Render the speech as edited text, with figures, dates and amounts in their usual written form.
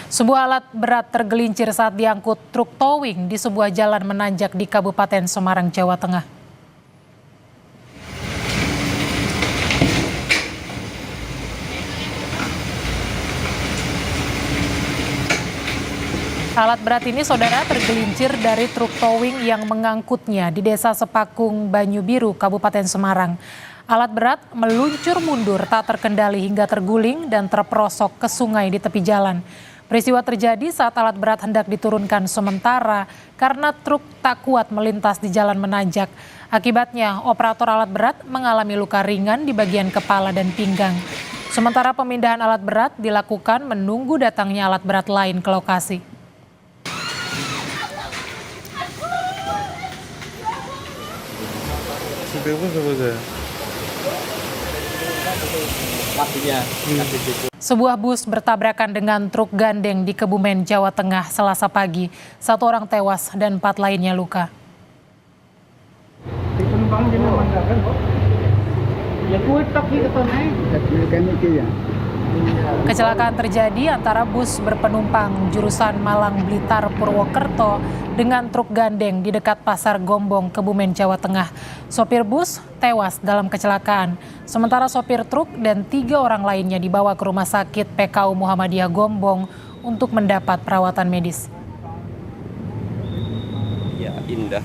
Sebuah alat berat tergelincir saat diangkut truk towing di sebuah jalan menanjak di Kabupaten Semarang, Jawa Tengah. Alat berat ini, saudara, tergelincir dari truk towing yang mengangkutnya di Desa Sepakung, Banyu Biru, Kabupaten Semarang. Alat berat meluncur mundur tak terkendali hingga terguling dan terperosok ke sungai di tepi jalan. Peristiwa terjadi saat alat berat hendak diturunkan sementara karena truk tak kuat melintas di jalan menanjak. Akibatnya, operator alat berat mengalami luka ringan di bagian kepala dan pinggang. Sementara pemindahan alat berat dilakukan menunggu datangnya alat berat lain ke lokasi. Sebuah bus bertabrakan dengan truk gandeng di Kebumen, Jawa Tengah, Selasa pagi. 1 orang tewas dan 4 lainnya luka. Kecelakaan terjadi antara bus berpenumpang jurusan Malang Blitar Purwokerto dengan truk gandeng di dekat Pasar Gombong, Kebumen, Jawa Tengah. Sopir bus tewas dalam kecelakaan, sementara sopir truk dan 3 orang lainnya dibawa ke Rumah Sakit PKU Muhammadiyah Gombong untuk mendapat perawatan medis. Ya, indah.